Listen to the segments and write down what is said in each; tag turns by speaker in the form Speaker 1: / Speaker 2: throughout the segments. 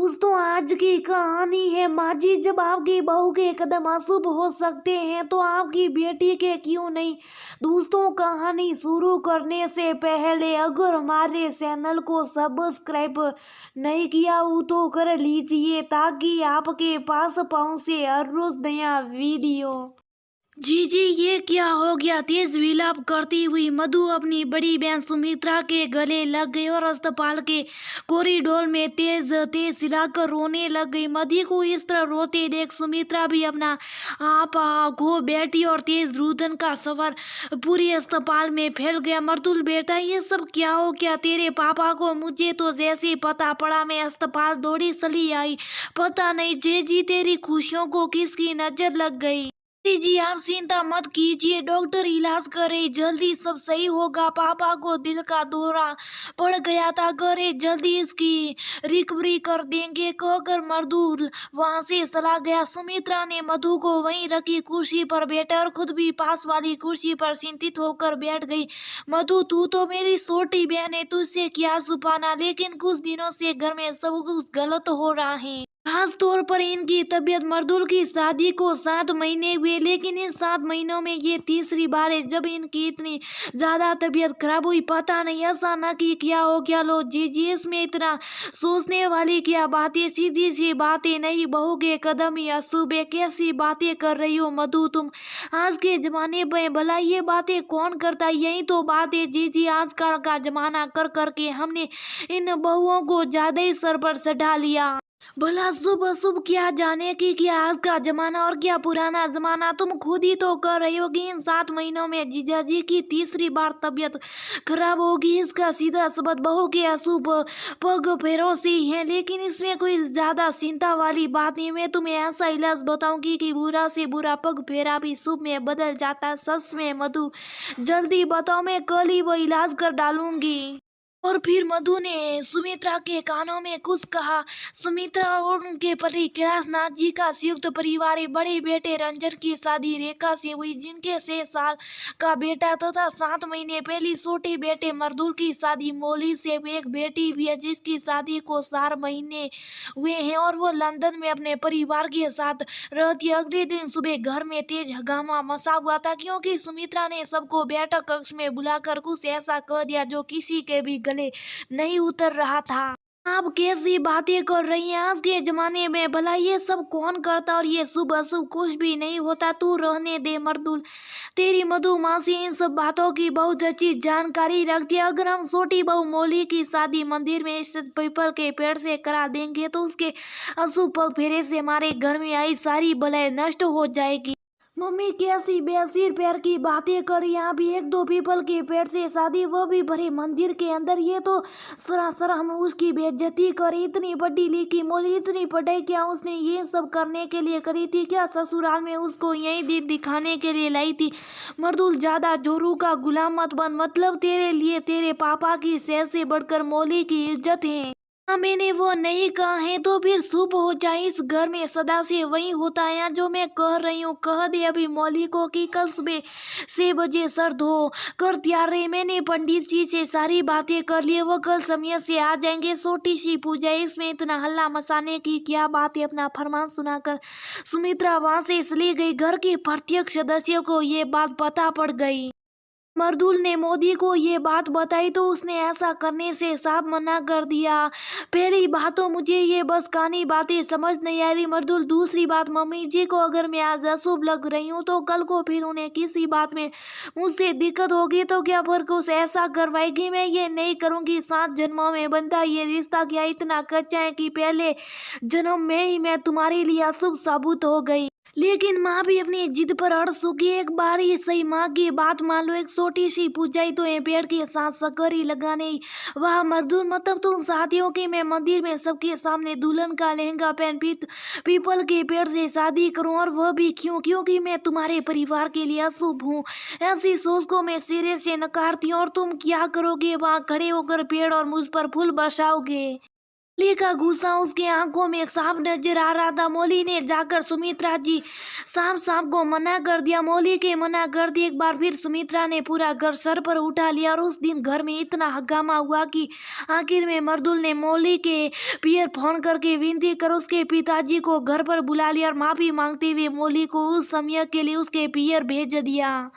Speaker 1: दोस्तों, आज की कहानी है माजी। जब आपकी बहू के कदम अशुभ हो सकते हैं तो आपकी बेटी के क्यों नहीं। दोस्तों, कहानी शुरू करने से पहले अगर हमारे चैनल को सब्सक्राइब नहीं किया हो तो कर लीजिए ताकि आपके पास पहुंचे हर रोज नया वीडियो। जी, ये क्या हो गया। तेज विलाप करती हुई मधु अपनी बड़ी बहन सुमित्रा के गले लग गई और अस्पताल के कॉरिडोर में तेज तेज चिल्लाकर रोने लग गई। मधु को इस तरह रोते देख सुमित्रा भी अपना आप खो बैठी और तेज रुदन का सवार पूरी अस्पताल में फैल गया। मर्दुल बेटा, ये सब क्या हो गया तेरे पापा को। मुझे तो जैसे ही पता पड़ा मैं अस्पताल दौड़ी चली आई। पता नहीं जी तेरी खुशियों को किसकी नजर लग गई। जी, आप चिंता मत कीजिए, डॉक्टर इलाज करे, जल्दी सब सही होगा। पापा को दिल का दौरा पड़ गया था, करे जल्दी इसकी रिकवरी कर देंगे कहकर मधु वहां से चला गया। सुमित्रा ने मधु को वहीं रखी कुर्सी पर बैठा और खुद भी पास वाली कुर्सी पर चिंतित होकर बैठ गई। मधु, तू तो मेरी छोटी बहन है, तुझसे क्या छुपाना, लेकिन कुछ दिनों से घर में सब कुछ गलत हो रहा है। खास तौर पर इनकी तबीयत। मर्दुल की शादी को 7 महीने हुए, लेकिन इन 7 महीनों में ये तीसरी बार है जब इनकी इतनी ज्यादा तबीयत खराब हुई। पता नहीं अचानक कि क्या हो गया। लो जी, इसमें इतना सोचने वाली क्या बातें, सीधी सी बातें नहीं, बहू के कदम ही अशुभ है। कैसी बातें कर रही हो मधु तुम। आज के जमाने में भला ये बातें कौन करता है। यही तो बात है जी, आजकल का जमाना कर करके हमने इन बहुओं को ज्यादा ही सर पर चढ़ा लिया। भला शुभ अशुभ क्या जाने की क्या आज का जमाना और क्या पुराना जमाना। तुम खुद ही तो कर रही होगी। इन 7 महीनों में जीजाजी की तीसरी बार तबीयत खराब होगी, इसका सीधा सबब बहू के अशुभ पग फेरों से ही है। लेकिन इसमें कोई ज्यादा चिंता वाली बात नहीं। मैं तुम्हें ऐसा इलाज बताऊंगी कि बुरा से बुरा पग फेरा भी शुभ में बदल जाता। सच में मधु, जल्दी बताओ, मैं कल ही वो इलाज कर डालूंगी। और फिर मधु ने सुमित्रा के कानों में कुछ कहा। सुमित्रा और उनके पति कैलाशनाथ जी का संयुक्त परिवार है। बड़े बेटे रंजन की शादी रेखा से हुई, जिनके 6 साल का बेटा तथा 7 महीने पहले छोटे बेटे मर्दुल की शादी मौली से हुई। एक बेटी भी है जिसकी शादी को 4 महीने हुए हैं और वो लंदन में अपने परिवार के साथ रहती है। अगले दिन सुबह घर में तेज हंगामा मचा हुआ था क्योंकि सुमित्रा ने सबको बैठक कक्ष में बुलाकर कुछ ऐसा कह दिया जो किसी के भी गले नहीं उतर रहा था। आप कैसी बातें कर रही हैं। आज के जमाने में भला ये सब कौन करता और ये शुभ अशुभ कुछ भी नहीं होता। तू रहने दे मर्दुल, तेरी मधु मासी इन सब बातों की बहुत अच्छी जानकारी रखती है। अगर हम छोटी बहू मौली की शादी मंदिर में स्थित पीपल के पेड़ से करा देंगे तो उसके अशुभ पग फेरे से हमारे घर में आई सारी बलाएं नष्ट हो जाएगी। मम्मी, कैसी बेसिर पैर की बातें कर। यहाँ भी 1-2 पीपल के पेड़ से शादी, वो भी भरे मंदिर के अंदर। ये तो सरासर हम उसकी बेइज्जती करे। इतनी बड़ी लिखी मौली, इतनी पढ़ाई क्या उसने ये सब करने के लिए करी थी क्या। ससुराल में उसको यही दिन दिखाने के लिए लाई थी। मर्दुल, ज्यादा जोरू का गुलाम मत बन। मतलब तेरे लिए तेरे पापा की सेहत से बढ़कर मौली की इज्जत है। मैंने वो नहीं कहा है तो फिर शुभ हो जाए। इस घर में सदा से वही होता है। जो मैं कह रही हूँ कह दे अभी मौली को कि कल सुबह 6 बजे सर धो कर तैयार रहे। मैंने पंडित जी से सारी बातें कर लिए, वो कल समय से आ जाएंगे। छोटी सी पूजा, इसमें इतना हल्ला मचाने की क्या बात है। अपना फरमान सुनाकर सुमित्रा वहां से चली गई। घर के प्रत्येक सदस्य को ये बात पता पड़ गई। मर्दुल ने मोदी को ये बात बताई तो उसने ऐसा करने से साफ मना कर दिया। पहली बात तो मुझे ये बस कानी बातें समझ नहीं आ रही मर्दुल। दूसरी बात, मम्मी जी को अगर मैं आज अशुभ लग रही हूँ तो कल को फिर उन्हें किसी बात में मुझसे दिक्कत होगी तो क्या फिर कुछ ऐसा करवाएगी। मैं ये नहीं करूँगी। 7 जन्मों में बनता ये रिश्ता क्या इतना कच्चा है कि पहले जन्म में ही मैं तुम्हारे लिए अशुभ साबित हो गई। लेकिन माँ भी अपनी जिद पर अड़ चुकी। एक बार ही सही माँ की बात मान लो। एक छोटी सी पूजाई तो है, पेड़ के साथ सकरी लगाने। वाह मर्दुल, मतलब तुम चाहती हो कि मैं मंदिर में सबके सामने दुल्हन का लहंगा पहन पीपल के पेड़ से शादी करूं, और वह भी क्यों? क्योंकि मैं तुम्हारे परिवार के लिए अशुभ हूँ। ऐसी सोच को मैं सिरे से नकारती हूँ। और तुम क्या करोगे? वहाँ खड़े होकर पेड़ और मुझ पर फूल बरसाओगे। मोली का गुस्सा उसके आंखों में साफ नजर आ रहा था। मोली ने जाकर सुमित्रा जी साफ साफ को मना कर दिया। मोली के मना कर दिए एक बार फिर सुमित्रा ने पूरा घर सर पर उठा लिया और उस दिन घर में इतना हंगामा हुआ कि आखिर में मर्दुल ने मोली के पियर फोन करके विनती कर उसके पिताजी को घर पर बुला लिया और माफी मांगते हुए मोली को उस समय के लिए उसके पियर भेज दिया।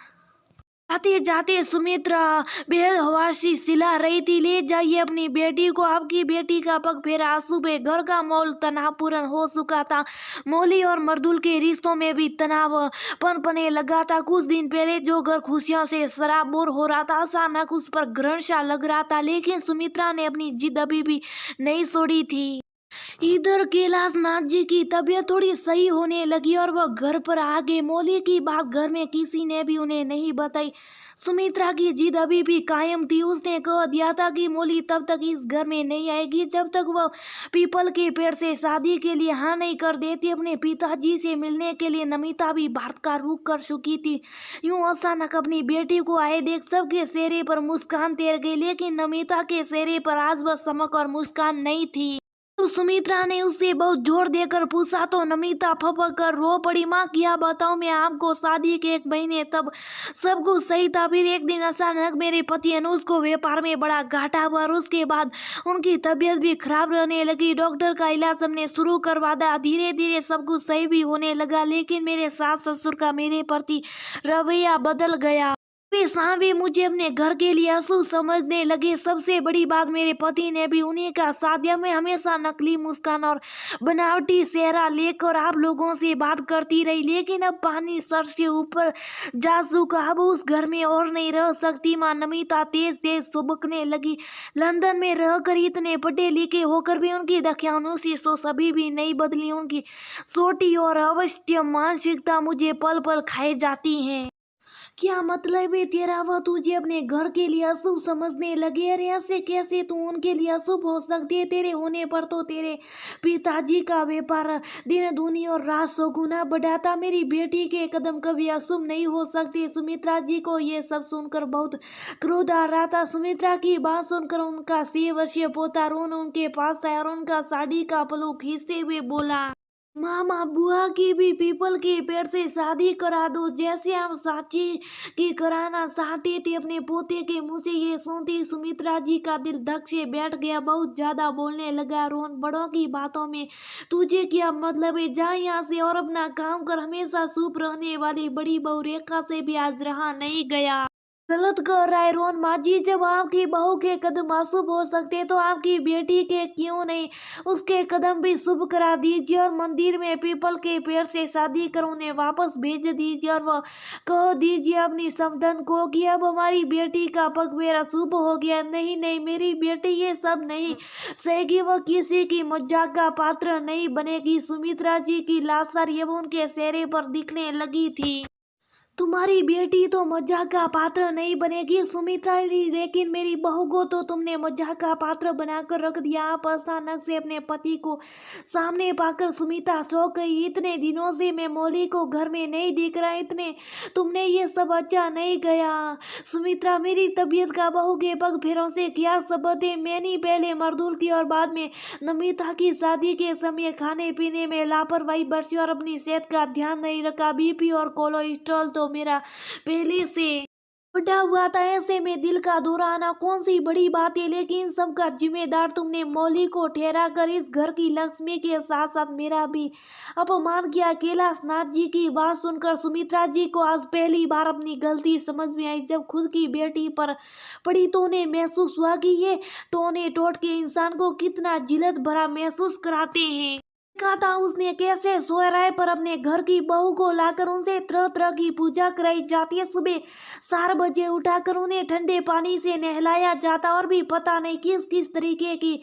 Speaker 1: जाते जाते सुमित्रा बेहद हवासी सिला रही थी। ले जाइए अपनी बेटी को। आपकी बेटी का पग फेरा आंसू पे घर का माहौल तनावपूर्ण हो चुका था। मोली और मर्दुल के रिश्तों में भी तनाव पनपने लगा था। कुछ दिन पहले जो घर खुशियों से सराबोर हो रहा था अचानक उस पर ग्रहण सा लग रहा था। लेकिन सुमित्रा ने अपनी जिद अभी भी नहीं छोड़ी थी। इधर कैलाश नाथ जी की तबीयत थोड़ी सही होने लगी और वह घर पर आ गए। मोली की बात घर में किसी ने भी उन्हें नहीं बताई। सुमित्रा की जिद अभी भी कायम थी। उसने कह दिया था कि मोली तब तक इस घर में नहीं आएगी जब तक वह पीपल के पेड़ से शादी के लिए हाँ नहीं कर देती। अपने पिताजी से मिलने के लिए नमिता भी भारत का रुख कर चुकी थी। यूं अचानक अपनी बेटी को आए देख सबके चेहरे पर मुस्कान तैर गई, लेकिन नमिता के चेहरे पर आज वह चमक और मुस्कान नहीं थी। तो सुमित्रा ने उससे बहुत जोर देकर पूछा तो नमिता फपक कर रो पड़ी। माँ क्या बताऊं मैं आपको, शादी के 1 महीने तब सब कुछ सही था। फिर एक दिन अचानक मेरे पति अनुज को व्यापार में बड़ा घाटा हुआ और उसके बाद उनकी तबीयत भी खराब रहने लगी। डॉक्टर का इलाज हमने शुरू करवा दिया। धीरे धीरे सब कुछ सही भी होने लगा, लेकिन मेरे सास ससुर का मेरे प्रति रवैया बदल गया। वे सावे मुझे अपने घर के लिए अशुभ समझने लगे। सबसे बड़ी बात, मेरे पति ने भी उन्हीं का साथ दिया। मैं हमेशा नकली मुस्कान और बनावटी चेहरा लेकर आप लोगों से बात करती रही, लेकिन अब पानी सर से ऊपर जा चुका। अब उस घर में और नहीं रह सकती। माँ नमिता तेज तेज सुबकने लगी। लंदन में रहकर इतने पढ़े लिखे होकर भी उनकी दख्यानुसी सोच अभी भी नहीं बदली। उनकी छोटी और अवश्य मानसिकता मुझे पल पल खाए जाती है। क्या मतलब है तेरा, वह तुझे अपने घर के लिए अशुभ समझने लगे? अरे ऐसे कैसे तू उनके लिए अशुभ हो सकती है? तेरे होने पर तो तेरे पिताजी का व्यापार दिन दूनी और रात 100 गुना बढ़ाता। मेरी बेटी के कदम कभी अशुभ नहीं हो सकते। सुमित्रा जी को ये सब सुनकर बहुत क्रोध आ रहा था। सुमित्रा की बात सुनकर उनका 6 वर्षीय पोता रोन उनके पास आया और उनका साड़ी का पल्लू खींचते हुए बोला, मामा बुआ की भी पीपल के पेड़ से शादी करा दो जैसे आप साची की कराना चाहते थे। अपने पोते के मुंह से ये सुनती सुमित्रा जी का दिल धक से बैठ गया। बहुत ज्यादा बोलने लगा। रोहन, बड़ों की बातों में तुझे क्या मतलब है? जा यहाँ से और अपना काम कर। हमेशा चुप रहने वाली बड़ी बहू रेखा से भी आज रहा नहीं गया। गलत कर रहा है रोहन। माँ जी, जब आपकी बहू के कदम अशुभ हो सकते तो आपकी बेटी के क्यों नहीं उसके कदम भी शुभ करा दीजिए और मंदिर में पीपल के पेड़ से शादी कर उन्हें वापस भेज दीजिए और वह कह दीजिए अपनी समधन को कि अब हमारी बेटी का पग मेरा शुभ हो गया। नहीं नहीं, मेरी बेटी ये सब नहीं सहेगी। वह किसी की मजाक का पात्र नहीं बनेगी। सुमित्रा जी की लाचार ये उनके चेहरे पर दिखने लगी थी। तुम्हारी बेटी तो मजाक का पात्र नहीं बनेगी सुमित्रा, लेकिन मेरी बहू को तो तुमने मजाक का पात्र बनाकर रख दिया। आप अचानक से अपने पति को सामने पाकर सुमित्रा चौंक गई। इतने दिनों से मैं मोली को घर में नहीं दिख रहा, इतने तुमने ये सब अच्छा नहीं गया। सुमित्रा, मेरी तबीयत का बहू के पग फेरों से क्या सबक है? मैंने पहले मर्दुल की और बाद में नमिता की शादी के समय खाने पीने में लापरवाही बरती और अपनी सेहत का ध्यान नहीं रखा। बीपी और कोलेस्ट्रॉल तो मेरा पहले से बढ़ा हुआ था। ऐसे में दिल का दौरा आना कौन सी बड़ी बात है? लेकिन सबका जिम्मेदार तुमने मौली को ठहरा कर इस घर की लक्ष्मी के साथ साथ मेरा भी अपमान किया। कैलाश नाथ जी की बात सुनकर सुमित्रा जी को आज पहली बार अपनी गलती समझ में आई। जब खुद की बेटी पर पड़ी तो उन्हें महसूस हुआ कि ये टोने टोट के इंसान को कितना जिल्लत भरा महसूस कराते हैं। देखा था उसने कैसे सोहराय पर अपने घर की बहू को लाकर उनसे तरह तरह की पूजा कराई जाती है। सुबह 4 बजे उठाकर उन्हें ठंडे पानी से नहलाया जाता और भी पता नहीं किस किस तरीके की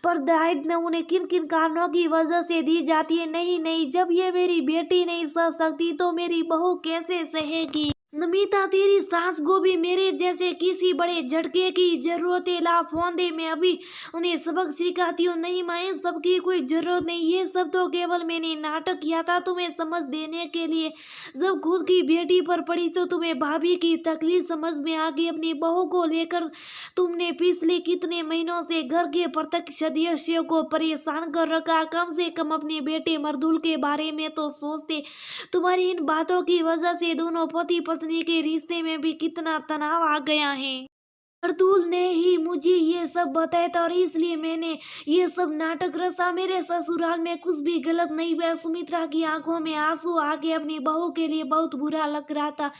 Speaker 1: परदाइश न उन्हें किन किन कारणों की वजह से दी जाती है। नहीं नहीं, जब ये मेरी बेटी नहीं सह सकती तो मेरी बहू कैसे सहेगी? नमिता तेरी सास को भी मेरे जैसे किसी बड़े झटके की जरूरत है। ला फोन दे, मैं अभी उन्हें सबक सिखाती हूँ। नहीं माए, सबकी कोई जरूरत नहीं, ये सब तो केवल मैंने नाटक किया था तुम्हें समझ देने के लिए। जब खुद की बेटी पर पड़ी तो तुम्हें भाभी की तकलीफ समझ में आ गई। अपनी बहू को लेकर तुमने पिछले कितने महीनों से घर के प्रत्येक सदस्यों को परेशान कर रखा। कम से कम अपने बेटे मर्दुल के बारे में तो सोचते। तुम्हारी इन बातों की वजह से दोनों पति पत्नी के रिश्ते में भी कितना तनाव आ गया है। अर्तुल ने ही मुझे ये सब बताया था और इसलिए मैंने ये सब नाटक रचा। मेरे ससुराल में कुछ भी गलत नहीं हुआ। सुमित्रा की आंखों में आंसू आ गए। अपनी बहू के लिए बहुत बुरा लग रहा था।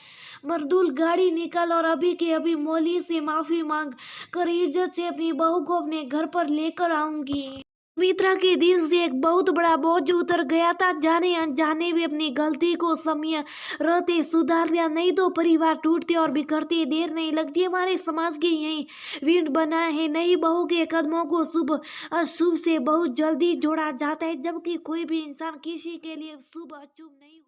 Speaker 1: मर्दुल, गाड़ी निकल और अभी के अभी मौली से माफी मांग कर इज्जत से अपनी बहू को अपने घर पर लेकर आऊंगी। सुमित्रा के दिल से एक बहुत बड़ा बोझ उतर गया था। जाने अनजाने भी अपनी गलती को समय रहते सुधार दिया, नहीं तो परिवार टूटते और बिखरते देर नहीं लगती। हमारे समाज की यही वीड बना है, नई बहू के कदमों को शुभ अशुभ से बहुत जल्दी जोड़ा जाता है, जबकि कोई भी इंसान किसी के लिए शुभ अशुभ नहीं